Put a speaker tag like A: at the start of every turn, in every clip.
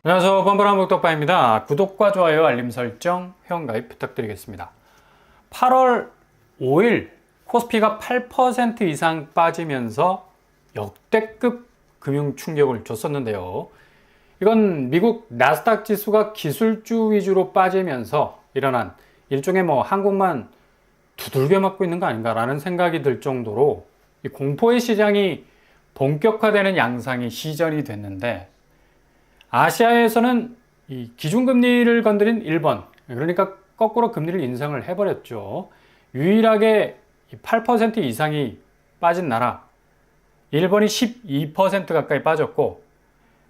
A: 안녕하세요. 뻔뻔한 목덕바입니다. 구독과 좋아요, 알림 설정, 회원가입 부탁드리겠습니다. 8월 5일 코스피가 8% 이상 빠지면서 역대급 금융 충격을 줬었는데요. 이건 미국 나스닥 지수가 기술주 위주로 빠지면서 일어난 일종의 한국만 두들겨 맞고 있는 거 아닌가라는 생각이 들 정도로 이 공포의 시장이 본격화되는 양상이 시전이 됐는데, 아시아에서는 이 기준금리를 건드린 일본, 그러니까 거꾸로 금리를 인상을 해버렸죠. 유일하게 8% 이상이 빠진 나라, 일본이 12% 가까이 빠졌고,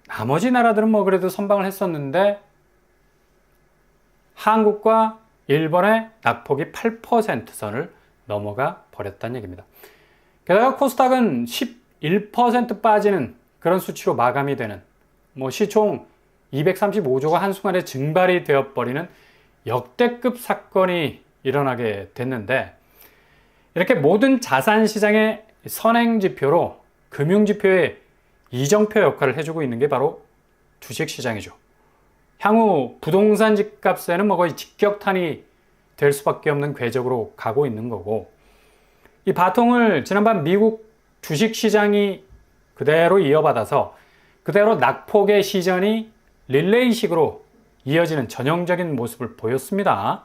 A: 나머지 나라들은 그래도 선방을 했었는데, 한국과 일본의 낙폭이 8% 선을 넘어가 버렸다는 얘기입니다. 게다가 코스닥은 11% 빠지는 그런 수치로 마감이 되는, 시총 235조가 한순간에 증발이 되어버리는 역대급 사건이 일어나게 됐는데, 이렇게 모든 자산 시장의 선행지표로 금융지표의 이정표 역할을 해주고 있는 게 바로 주식시장이죠. 향후 부동산 집값에는 거의 직격탄이 될 수밖에 없는 궤적으로 가고 있는 거고, 이 바통을 지난밤 미국 주식시장이 그대로 이어받아서 그대로 낙폭의 시전이 릴레이식으로 이어지는 전형적인 모습을 보였습니다.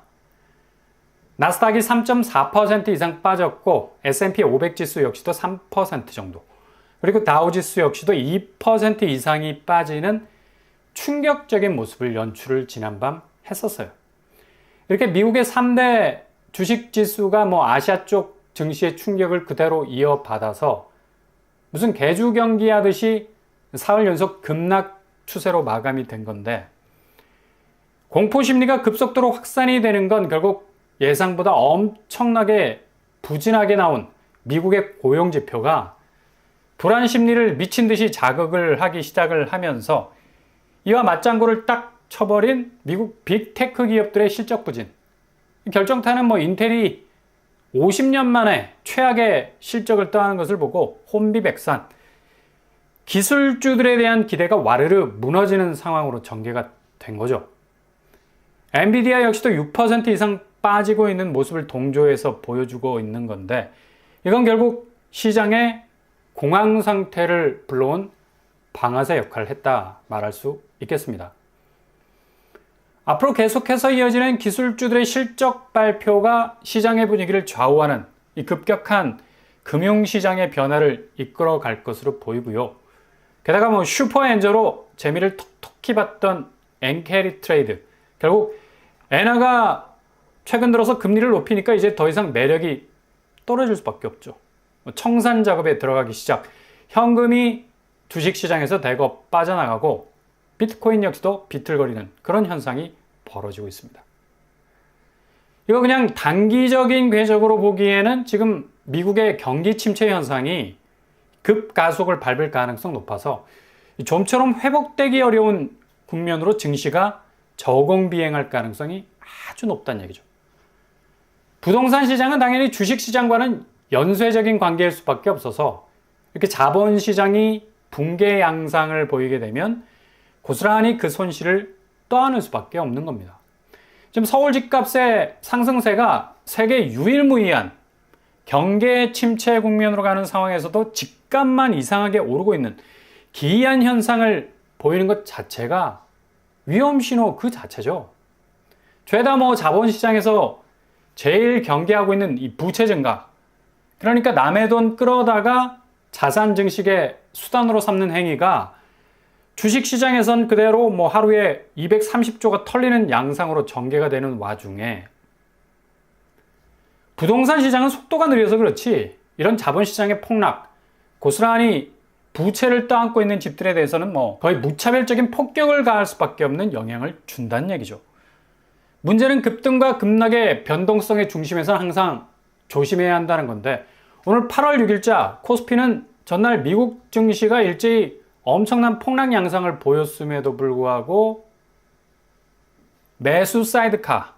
A: 나스닥이 3.4% 이상 빠졌고, S&P 500 지수 역시도 3% 정도, 그리고 다우 지수 역시도 2% 이상이 빠지는 충격적인 모습을 연출을 지난밤 했었어요. 이렇게 미국의 3대 주식 지수가 아시아 쪽 증시의 충격을 그대로 이어받아서 무슨 개주 경기 하듯이 4월 연속 급락 추세로 마감이 된 건데, 공포심리가 급속도로 확산이 되는 건 결국 예상보다 엄청나게 부진하게 나온 미국의 고용지표가 불안 심리를 미친 듯이 자극을 하기 시작을 하면서 이와 맞장구를 딱 쳐버린 미국 빅테크 기업들의 실적 부진. 결정타는 인텔이 50년 만에 최악의 실적을 떠하는 것을 보고 혼비백산, 기술주들에 대한 기대가 와르르 무너지는 상황으로 전개가 된 거죠. 엔비디아 역시도 6% 이상 빠지고 있는 모습을 동조해서 보여주고 있는 건데, 이건 결국 시장의 공황 상태를 불러온 방아쇠 역할을 했다 말할 수 있겠습니다. 앞으로 계속해서 이어지는 기술주들의 실적 발표가 시장의 분위기를 좌우하는 이 급격한 금융시장의 변화를 이끌어 갈 것으로 보이고요. 게다가 슈퍼엔저로 재미를 톡톡히 봤던 엔캐리 트레이드, 결국 엔화가 최근 들어서 금리를 높이니까 이제 더 이상 매력이 떨어질 수밖에 없죠. 청산 작업에 들어가기 시작, 현금이 주식시장에서 대거 빠져나가고 비트코인 역시도 비틀거리는 그런 현상이 벌어지고 있습니다. 이거 그냥 단기적인 궤적으로 보기에는 지금 미국의 경기 침체 현상이 급가속을 밟을 가능성 높아서 좀처럼 회복되기 어려운 국면으로 증시가 저공비행할 가능성이 아주 높다는 얘기죠. 부동산 시장은 당연히 주식시장과는 연쇄적인 관계일 수밖에 없어서 이렇게 자본시장이 붕괴 양상을 보이게 되면 고스란히 그 손실을 떠안을 수밖에 없는 겁니다. 지금 서울 집값의 상승세가 세계 유일무이한 경계 침체 국면으로 가는 상황에서도 집값만 이상하게 오르고 있는 기이한 현상을 보이는 것 자체가 위험신호 그 자체죠. 죄다 자본시장에서 제일 경계하고 있는 이 부채 증가, 그러니까 남의 돈 끌어다가 자산 증식의 수단으로 삼는 행위가 주식시장에선 그대로 하루에 230조가 털리는 양상으로 전개가 되는 와중에, 부동산 시장은 속도가 느려서 그렇지 이런 자본시장의 폭락, 고스란히 부채를 떠안고 있는 집들에 대해서는 거의 무차별적인 폭격을 가할 수밖에 없는 영향을 준다는 얘기죠. 문제는 급등과 급락의 변동성의 중심에서 항상 조심해야 한다는 건데, 오늘 8월 6일자 코스피는 전날 미국 증시가 일제히 엄청난 폭락 양상을 보였음에도 불구하고 매수 사이드카,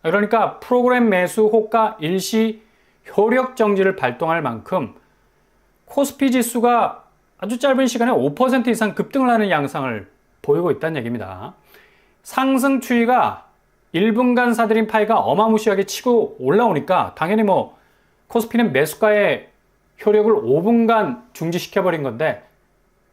A: 그러니까 프로그램 매수 호가 일시 효력 정지를 발동할 만큼 코스피 지수가 아주 짧은 시간에 5% 이상 급등을 하는 양상을 보이고 있다는 얘기입니다. 상승 추이가 1분간 사들인 파이가 어마무시하게 치고 올라오니까 당연히 뭐 코스피는 매수가의 효력을 5분간 중지시켜버린 건데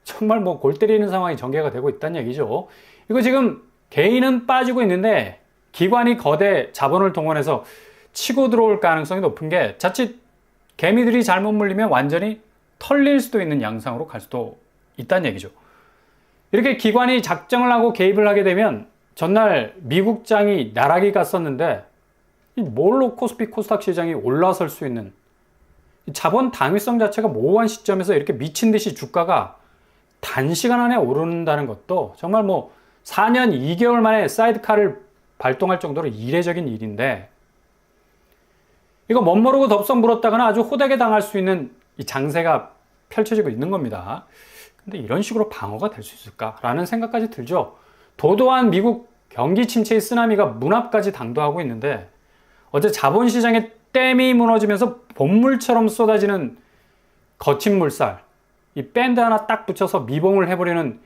A: 정말 뭐 골 때리는 상황이 전개가 되고 있다는 얘기죠. 이거 지금 개인은 빠지고 있는데 기관이 거대 자본을 동원해서 치고 들어올 가능성이 높은 게 자칫 개미들이 잘못 물리면 완전히 털릴 수도 있는 양상으로 갈 수도 있다는 얘기죠. 이렇게 기관이 작정을 하고 개입을 하게 되면 전날 미국장이 나락이 갔었는데 뭘로 코스피 코스닥 시장이 올라설 수 있는 자본 당위성 자체가 모호한 시점에서 이렇게 미친 듯이 주가가 단시간 안에 오른다는 것도 정말 뭐 4년 2개월 만에 사이드카를 발동할 정도로 이례적인 일인데 이거 멋모르고 덥석 물었다가는 아주 호되게 당할 수 있는 이 장세가 펼쳐지고 있는 겁니다. 근데 이런 식으로 방어가 될 수 있을까라는 생각까지 들죠. 도도한 미국 경기 침체의 쓰나미가 문 앞까지 당도하고 있는데 어제 자본시장의 댐이 무너지면서 본물처럼 쏟아지는 거친 물살, 이 밴드 하나 딱 붙여서 미봉을 해버리는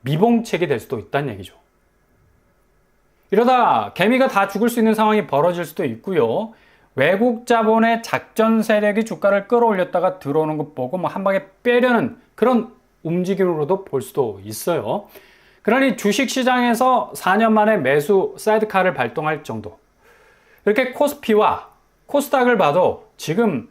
A: 미봉책이 될 수도 있다는 얘기죠. 이러다 개미가 다 죽을 수 있는 상황이 벌어질 수도 있고요. 외국 자본의 작전 세력이 주가를 끌어올렸다가 들어오는 것 보고 뭐 한 방에 빼려는 그런 움직임으로도 볼 수도 있어요. 그러니 주식시장에서 4년 만에 매수 사이드카를 발동할 정도. 이렇게 코스피와 코스닥을 봐도 지금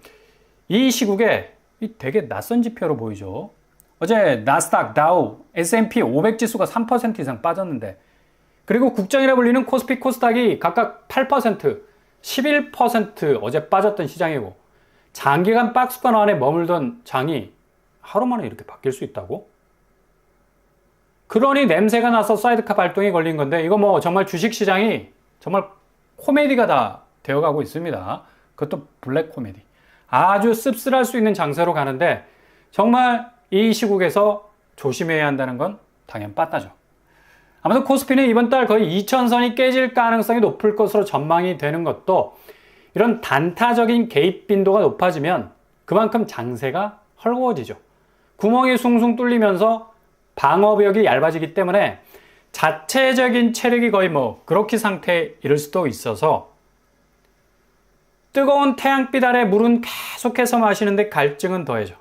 A: 이 시국에 되게 낯선 지표로 보이죠. 어제 나스닥, 다우, S&P 500 지수가 3% 이상 빠졌는데 그리고 국장이라 불리는 코스피, 코스닥이 각각 8%, 11% 어제 빠졌던 시장이고 장기간 박스권 안에 머물던 장이 하루 만에 이렇게 바뀔 수 있다고? 그러니 냄새가 나서 사이드카 발동이 걸린 건데 이거 뭐 정말 주식시장이 정말 코미디가 다 되어가고 있습니다. 그것도 블랙 코미디. 아주 씁쓸할 수 있는 장세로 가는데 정말 이 시국에서 조심해야 한다는 건 당연 빠따죠. 아무튼 코스피는 이번 달 거의 2000선이 깨질 가능성이 높을 것으로 전망이 되는 것도 이런 단타적인 개입 빈도가 높아지면 그만큼 장세가 헐거워지죠. 구멍이 숭숭 뚫리면서 방어벽이 얇아지기 때문에 자체적인 체력이 거의 뭐 그렇게 상태에 이를 수도 있어서 뜨거운 태양빛 아래 물은 계속해서 마시는데 갈증은 더해져.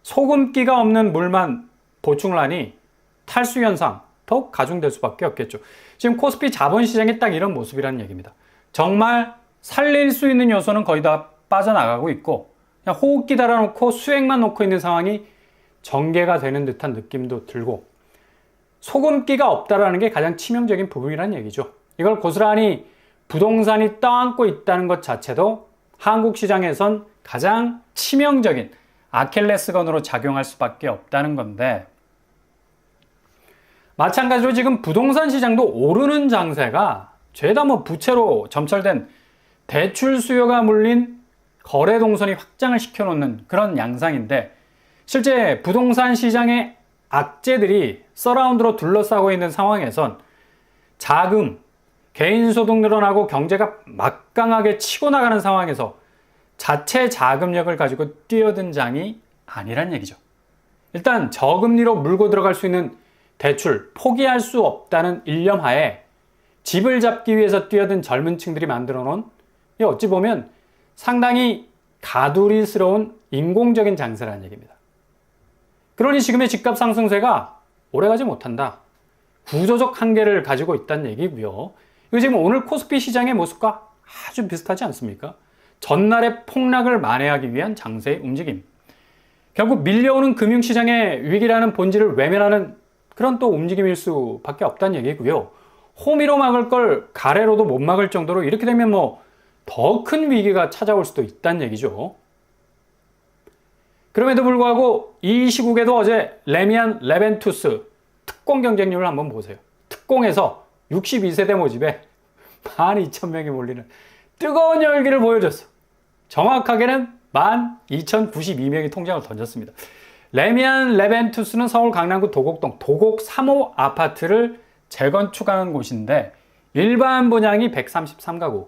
A: 소금기가 없는 물만 보충을 하니 탈수 현상 더욱 가중될 수밖에 없겠죠. 지금 코스피 자본시장이 딱 이런 모습이라는 얘기입니다. 정말 살릴 수 있는 요소는 거의 다 빠져나가고 있고 그냥 호흡기 달아놓고 수액만 놓고 있는 상황이 전개가 되는 듯한 느낌도 들고 소금기가 없다라는 게 가장 치명적인 부분이라는 얘기죠. 이걸 고스란히 부동산이 떠안고 있다는 것 자체도 한국 시장에선 가장 치명적인 아킬레스건으로 작용할 수밖에 없다는 건데 마찬가지로 지금 부동산 시장도 오르는 장세가 죄다 뭐 부채로 점철된 대출 수요가 물린 거래 동선이 확장을 시켜놓는 그런 양상인데 실제 부동산 시장의 악재들이 서라운드로 둘러싸고 있는 상황에선 자금, 개인소득 늘어나고 경제가 막강하게 치고 나가는 상황에서 자체 자금력을 가지고 뛰어든 장이 아니란 얘기죠. 일단 저금리로 물고 들어갈 수 있는 대출 포기할 수 없다는 일념하에 집을 잡기 위해서 뛰어든 젊은 층들이 만들어 놓은 어찌 보면 상당히 가두리스러운 인공적인 장세라는 얘기입니다. 그러니 지금의 집값 상승세가 오래가지 못한다. 구조적 한계를 가지고 있다는 얘기고요. 이거 지금 오늘 코스피 시장의 모습과 아주 비슷하지 않습니까? 전날의 폭락을 만회하기 위한 장세의 움직임. 결국 밀려오는 금융시장의 위기라는 본질을 외면하는 그런 또 움직임일 수밖에 없다는 얘기고요. 호미로 막을 걸 가래로도 못 막을 정도로 이렇게 되면 뭐 더 큰 위기가 찾아올 수도 있다는 얘기죠. 그럼에도 불구하고 이 시국에도 어제 레미안 레벤투스 특공 경쟁률을 한번 보세요. 특공에서 62세대 모집에 12,000명이 몰리는 뜨거운 열기를 보여줬어. 정확하게는 12,092명이 통장을 던졌습니다. 레미안 레벤투스는 서울 강남구 도곡동 도곡 3호 아파트를 재건축하는 곳인데 일반 분양이 133가구.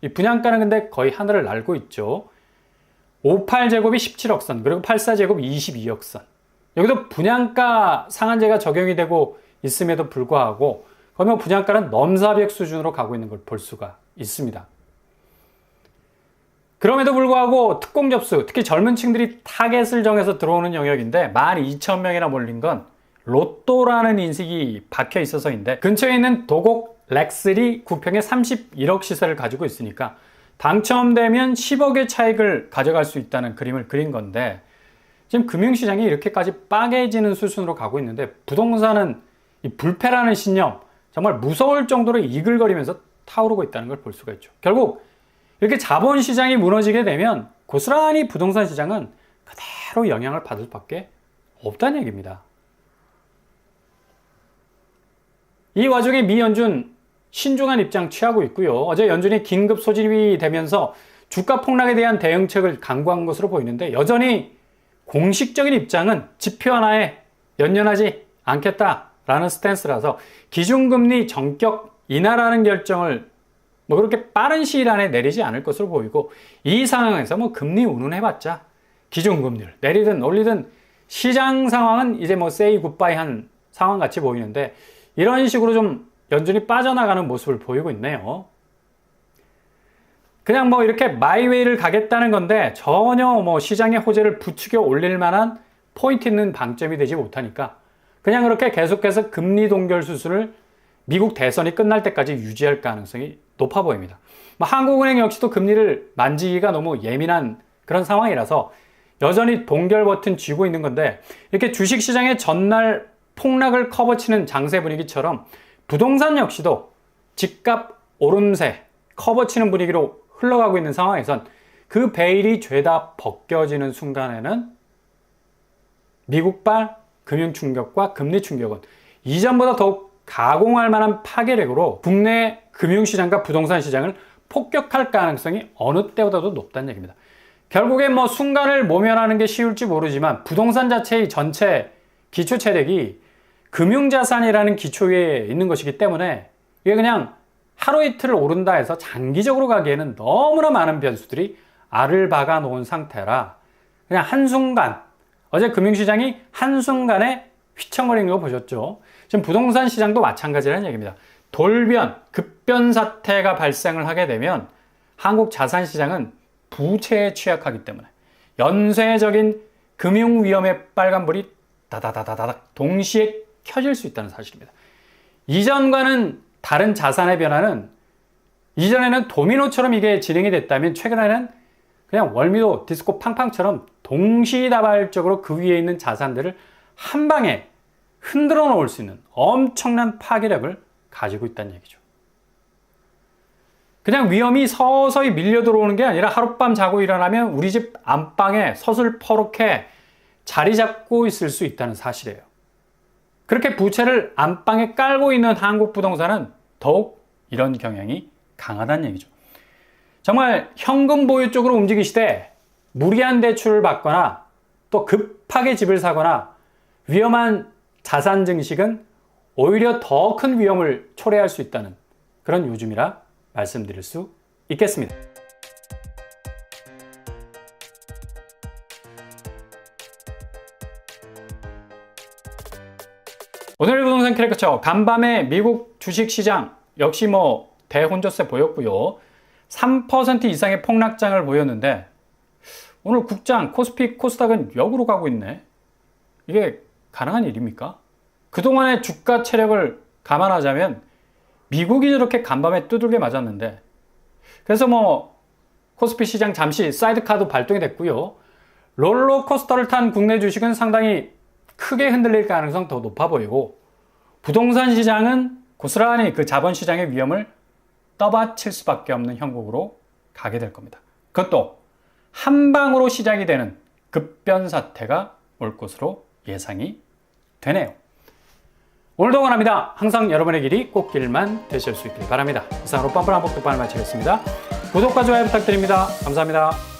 A: 이 분양가는 근데 거의 하늘을 날고 있죠. 58제곱이 17억 선, 그리고 84제곱 22억 선. 여기도 분양가 상한제가 적용이 되고 있음에도 불구하고 거의 뭐 분양가는 넘사벽 수준으로 가고 있는 걸 볼 수가 있습니다. 그럼에도 불구하고 특공 접수, 특히 젊은 층들이 타겟을 정해서 들어오는 영역인데 12,000명이나 몰린 건 로또라는 인식이 박혀 있어서인데, 근처에 있는 도곡 렉슬이 구평에 31억 시세를 가지고 있으니까 당첨되면 10억의 차익을 가져갈 수 있다는 그림을 그린 건데, 지금 금융시장이 이렇게까지 빠개지는 수순으로 가고 있는데 부동산은 이 불패라는 신념, 정말 무서울 정도로 이글거리면서 타오르고 있다는 걸 볼 수가 있죠. 결국 이렇게 자본시장이 무너지게 되면 고스란히 부동산 시장은 그대로 영향을 받을 수밖에 없다는 얘기입니다. 이 와중에 미 연준 신중한 입장 취하고 있고요. 어제 연준이 긴급 소집이 되면서 주가 폭락에 대한 대응책을 강구한 것으로 보이는데, 여전히 공식적인 입장은 지표 하나에 연연하지 않겠다라는 스탠스라서 기준금리 전격 인하라는 결정을 뭐 그렇게 빠른 시일 안에 내리지 않을 것으로 보이고, 이 상황에서 뭐 금리 운운해봤자 기준금리를 내리든 올리든 시장 상황은 이제 뭐 세이 굿바이 한 상황 같이 보이는데, 이런 식으로 좀 연준이 빠져나가는 모습을 보이고 있네요. 그냥 뭐 이렇게 마이웨이를 가겠다는 건데 전혀 뭐 시장의 호재를 부추겨 올릴 만한 포인트 있는 방점이 되지 못하니까 그냥 그렇게 계속해서 금리 동결 수순을 미국 대선이 끝날 때까지 유지할 가능성이 높아 보입니다. 뭐 한국은행 역시도 금리를 만지기가 너무 예민한 그런 상황이라서 여전히 동결 버튼 쥐고 있는 건데, 이렇게 주식시장의 전날 폭락을 커버치는 장세 분위기처럼 부동산 역시도 집값 오름세 커버치는 분위기로 흘러가고 있는 상황에선 그 베일이 죄다 벗겨지는 순간에는 미국발 금융 충격과 금리 충격은 이전보다 더욱 가공할 만한 파괴력으로 국내 금융시장과 부동산 시장을 폭격할 가능성이 어느 때보다도 높다는 얘기입니다. 결국에 뭐 순간을 모면하는 게 쉬울지 모르지만 부동산 자체의 전체 기초 체력이 금융자산이라는 기초 위에 있는 것이기 때문에 이게 그냥 하루 이틀을 오른다 해서 장기적으로 가기에는 너무나 많은 변수들이 알을 박아 놓은 상태라 그냥 한순간, 어제 금융시장이 한순간에 휘청거리는 거 보셨죠? 지금 부동산 시장도 마찬가지라는 얘기입니다. 돌변, 급변 사태가 발생을 하게 되면 한국 자산시장은 부채에 취약하기 때문에 연쇄적인 금융 위험의 빨간불이 다다다다닥 동시에 켜질 수 있다는 사실입니다. 이전과는 다른 자산의 변화는, 이전에는 도미노처럼 이게 진행이 됐다면 최근에는 그냥 월미도 디스코 팡팡처럼 동시다발적으로 그 위에 있는 자산들을 한 방에 흔들어 놓을 수 있는 엄청난 파괴력을 가지고 있다는 얘기죠. 그냥 위험이 서서히 밀려 들어오는 게 아니라 하룻밤 자고 일어나면 우리 집 안방에 서슬퍼렇게 자리 잡고 있을 수 있다는 사실이에요. 그렇게 부채를 안방에 깔고 있는 한국 부동산은 더욱 이런 경향이 강하다는 얘기죠. 정말 현금 보유 쪽으로 움직이시되 무리한 대출을 받거나 또 급하게 집을 사거나 위험한 자산 증식은 오히려 더 큰 위험을 초래할 수 있다는 그런 요즘이라 말씀드릴 수 있겠습니다. 오늘 부동산 캐릭터처 간밤에 미국 주식시장 역시 뭐 대혼조세 보였고요. 3% 이상의 폭락장을 보였는데 오늘 국장 코스피 코스닥은 역으로 가고 있네. 이게 가능한 일입니까? 그동안의 주가 체력을 감안하자면 미국이 저렇게 간밤에 두들겨 맞았는데, 그래서 뭐 코스피 시장 잠시 사이드카도 발동이 됐고요. 롤러코스터를 탄 국내 주식은 상당히 크게 흔들릴 가능성 더 높아 보이고, 부동산 시장은 고스란히 그 자본시장의 위험을 떠받칠 수밖에 없는 형국으로 가게 될 겁니다. 그것도 한 방으로 시작이 되는 급변 사태가 올 것으로 예상이 되네요. 오늘도 응원합니다. 항상 여러분의 길이 꽃길만 되실 수 있길 바랍니다. 이상으로 뻔뻔한 복덕반을 마치겠습니다. 구독과 좋아요 부탁드립니다. 감사합니다.